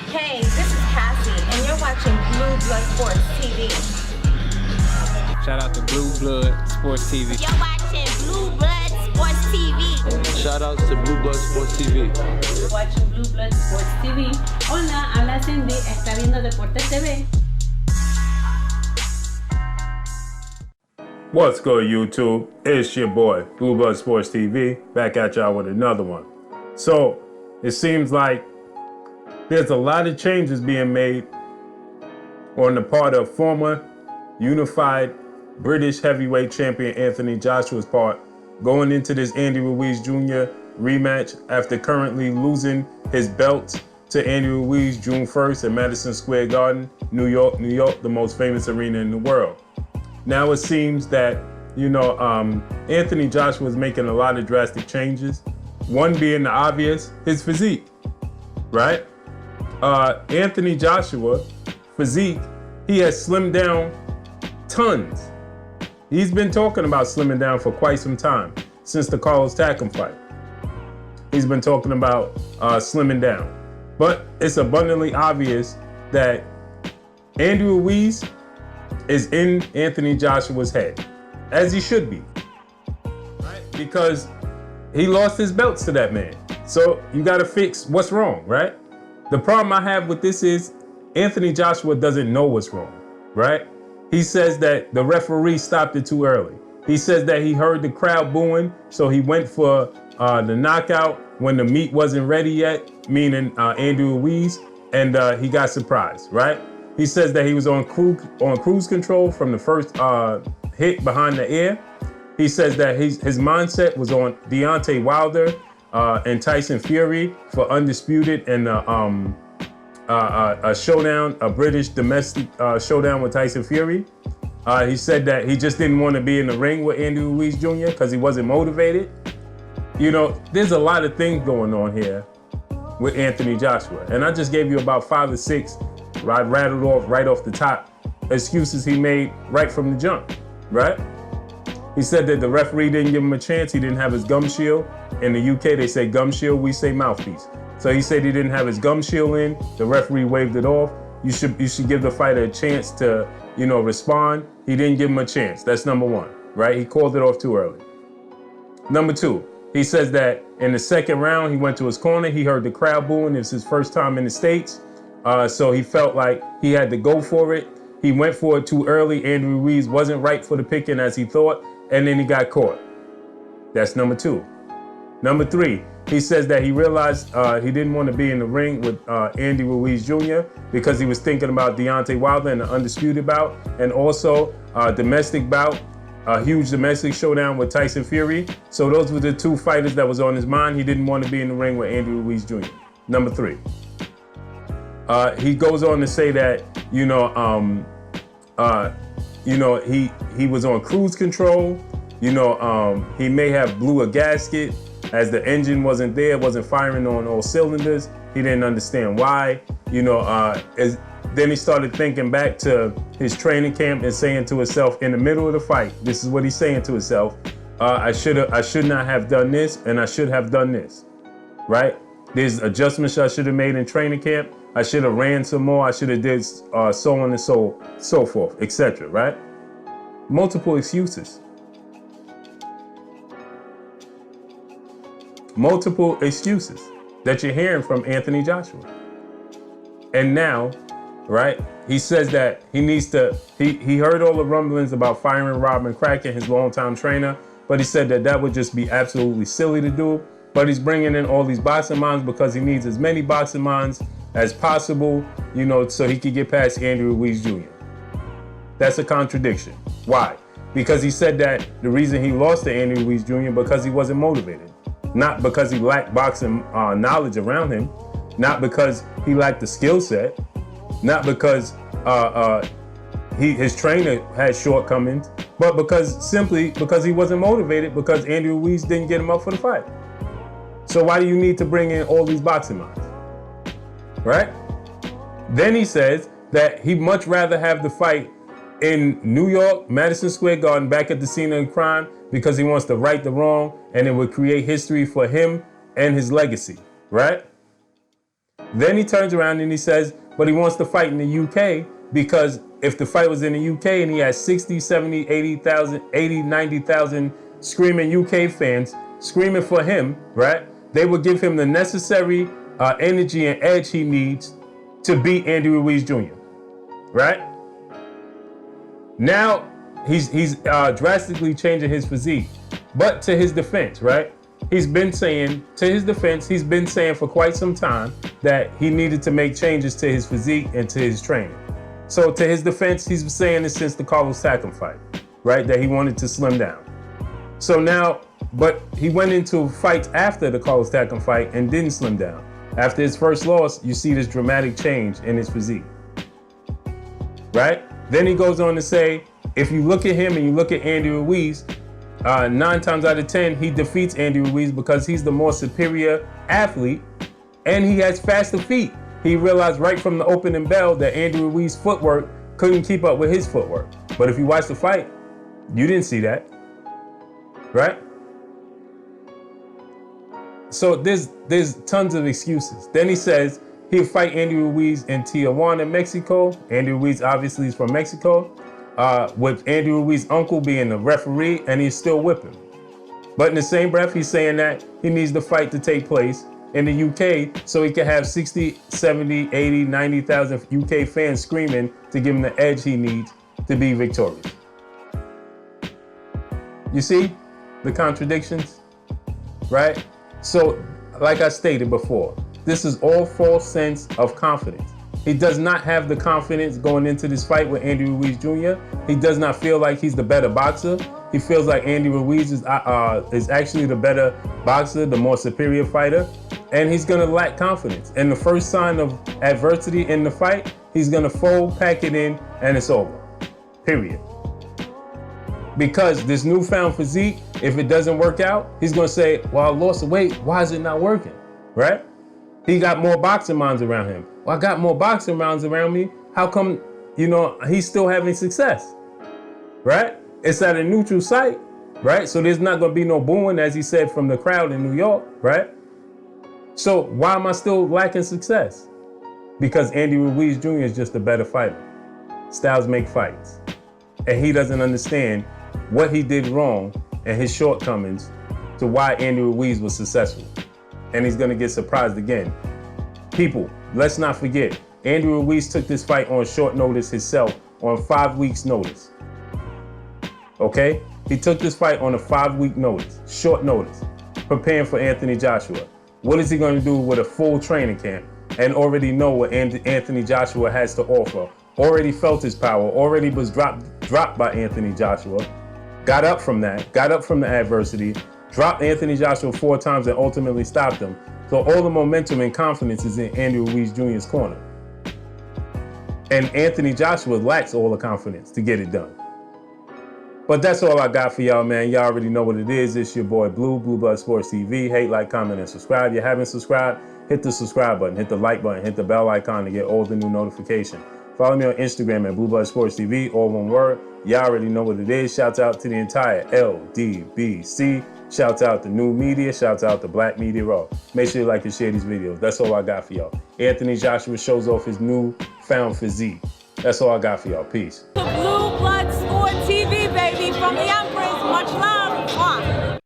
Hey, this is Cassie, and you're watching Blue Blood Sports TV. Shout out to Blue Blood Sports TV. You're watching Blue Blood Sports TV. Shout outs to Blue Blood Sports TV. You're watching Blue Blood Sports TV. Hola, habla Cindy, está viendo Deportes TV. What's good, YouTube? It's your boy, Blue Blood Sports TV, back at y'all with another one. So, it seems like there's a lot of changes being made on the part of former unified British heavyweight champion Anthony Joshua's part going into this Andy Ruiz Jr. rematch after currently losing his belt to Andy Ruiz June 1st at Madison Square Garden, New York, the most famous arena in the world. Now it seems that, Anthony Joshua is making a lot of drastic changes. One being the obvious, his physique, right? Anthony Joshua, physique, he has slimmed down tons. He's been talking about slimming down for quite some time, since the Carlos Takam fight. He's been talking about slimming down. But it's abundantly obvious that Andy Ruiz is in Anthony Joshua's head, as he should be, right? Because he lost his belts to that man. So you gotta fix what's wrong, right? The problem I have with this is Anthony Joshua doesn't know what's wrong, right? He says that the referee stopped it too early. He says that he heard the crowd booing, so he went for the knockout when the meat wasn't ready yet, meaning Andy Ruiz, and he got surprised, right? He says that he was on cruise control from the first hit behind the ear. He says that his mindset was on Deontay Wilder and Tyson Fury for undisputed and a showdown, a British domestic showdown with Tyson Fury. He said that he just didn't want to be in the ring with Andy Ruiz Jr. because he wasn't motivated. There's a lot of things going on here with Anthony Joshua. And I just gave you about 5 or 6, I rattled off right off the top, excuses he made right from the jump, right? He said that the referee didn't give him a chance. He didn't have his gum shield. In the UK, they say gum shield, we say mouthpiece. So he said he didn't have his gum shield in. The referee waved it off. You should give the fighter a chance to, respond. He didn't give him a chance. That's number one, right? He called it off too early. Number 2, he says that in the second round, he went to his corner. He heard the crowd booing. It's his first time in the States. So he felt like he had to go for it. He went for it too early. Andy Ruiz wasn't right for the picking as he thought, and then he got caught. That's number 2. Number 3, he says that he realized he didn't want to be in the ring with Andy Ruiz Jr. because he was thinking about Deontay Wilder and the undisputed bout, and also a domestic bout, a huge domestic showdown with Tyson Fury. So those were the 2 fighters that was on his mind. He didn't want to be in the ring with Andy Ruiz Jr. Number 3. He goes on to say that, he was on cruise control. He may have blew a gasket as the engine wasn't there, wasn't firing on all cylinders. He didn't understand why. Then he started thinking back to his training camp and saying to himself in the middle of the fight, this is what he's saying to himself, I should not have done this, and I should have done this, right? There's adjustments I should have made in training camp. I should have ran some more. I should have did so on and so forth, etc. Right? Multiple excuses. Multiple excuses that you're hearing from Anthony Joshua. And now, right? He says that he needs to. He heard all the rumblings about firing Robin Kraken, his longtime trainer, but he said that would just be absolutely silly to do. But he's bringing in all these boxing minds because he needs as many boxing minds as possible, so he could get past Andy Ruiz Jr. That's a contradiction. Why? Because he said that the reason he lost to Andy Ruiz Jr. because he wasn't motivated. Not because he lacked boxing knowledge around him. Not because he lacked the skill set. Not because his trainer had shortcomings. But simply because he wasn't motivated because Andy Ruiz didn't get him up for the fight. So why do you need to bring in all these boxing minds? Right? Then he says that he'd much rather have the fight in New York, Madison Square Garden, back at the scene of the crime, because he wants to right the wrong, and it would create history for him and his legacy, right? Then he turns around and he says, but he wants to fight in the UK because if the fight was in the UK and he has 60, 70, 80,000, 80, 90,000 screaming UK fans screaming for him, right? They would give him the necessary energy and edge he needs to beat Andy Ruiz Jr., right? Now he's drastically changing his physique. But to his defense, right? He's been saying for quite some time that he needed to make changes to his physique and to his training. So to his defense, he's been saying this since the Carlos Takam fight, right? That he wanted to slim down. So now, but he went into fights after the Carlos Takam fight and didn't slim down. After his first loss, you see this dramatic change in his physique, right? Then he goes on to say, if you look at him and you look at Andy Ruiz, 9 times out of 10, he defeats Andy Ruiz because he's the more superior athlete and he has faster feet. He realized right from the opening bell that Andy Ruiz's footwork couldn't keep up with his footwork. But if you watch the fight, you didn't see that, right? So there's tons of excuses. Then he says he'll fight Andy Ruiz in Tijuana, Mexico. Andy Ruiz obviously is from Mexico. With Andy Ruiz's uncle being the referee, and he's still whipping. But in the same breath, he's saying that he needs the fight to take place in the UK so he can have 60, 70, 80, 90,000 UK fans screaming to give him the edge he needs to be victorious. You see the contradictions, right? So, like I stated before, this is all false sense of confidence. He does not have the confidence going into this fight with Andy Ruiz Jr. He does not feel like he's the better boxer. He feels like Andy Ruiz is actually the better boxer, the more superior fighter, and he's gonna lack confidence. And the first sign of adversity in the fight, he's gonna fold, pack it in, and it's over, period. Because this newfound physique, if it doesn't work out, he's gonna say, well, I lost the weight, why is it not working, right? He got more boxing minds around him. Well, I got more boxing rounds around me. How come, he's still having success, right? It's at a neutral site, right? So there's not going to be no booing, as he said, from the crowd in New York, right? So why am I still lacking success? Because Andy Ruiz Jr. is just a better fighter. Styles make fights. And he doesn't understand what he did wrong and his shortcomings to why Andy Ruiz was successful. And he's going to get surprised again. People, let's not forget, Andy Ruiz took this fight on short notice himself, on 5 weeks notice. Okay? He took this fight on a 5-week notice, short notice, preparing for Anthony Joshua. What is he going to do with a full training camp and already know what Anthony Joshua has to offer? Already felt his power, already was dropped by Anthony Joshua, got up from that, got up from the adversity, dropped Anthony Joshua 4 times and ultimately stopped him. So all the momentum and confidence is in Andy Ruiz Jr.'s corner. And Anthony Joshua lacks all the confidence to get it done. But that's all I got for y'all, man. Y'all already know what it is. It's your boy Blue Blood Sports TV. Hate, like, comment, and subscribe. If you haven't subscribed, hit the subscribe button, hit the like button, hit the bell icon to get all the new notifications. Follow me on Instagram at Blue Blood Sports TV, all one word. Y'all already know what it is. Shouts out to the entire LDBC. Shouts out to New Media. Shouts out to Black Media Raw. Make sure you like and share these videos. That's all I got for y'all. Anthony Joshua shows off his newfound physique. That's all I got for y'all. Peace. Blue Blood Sport TV.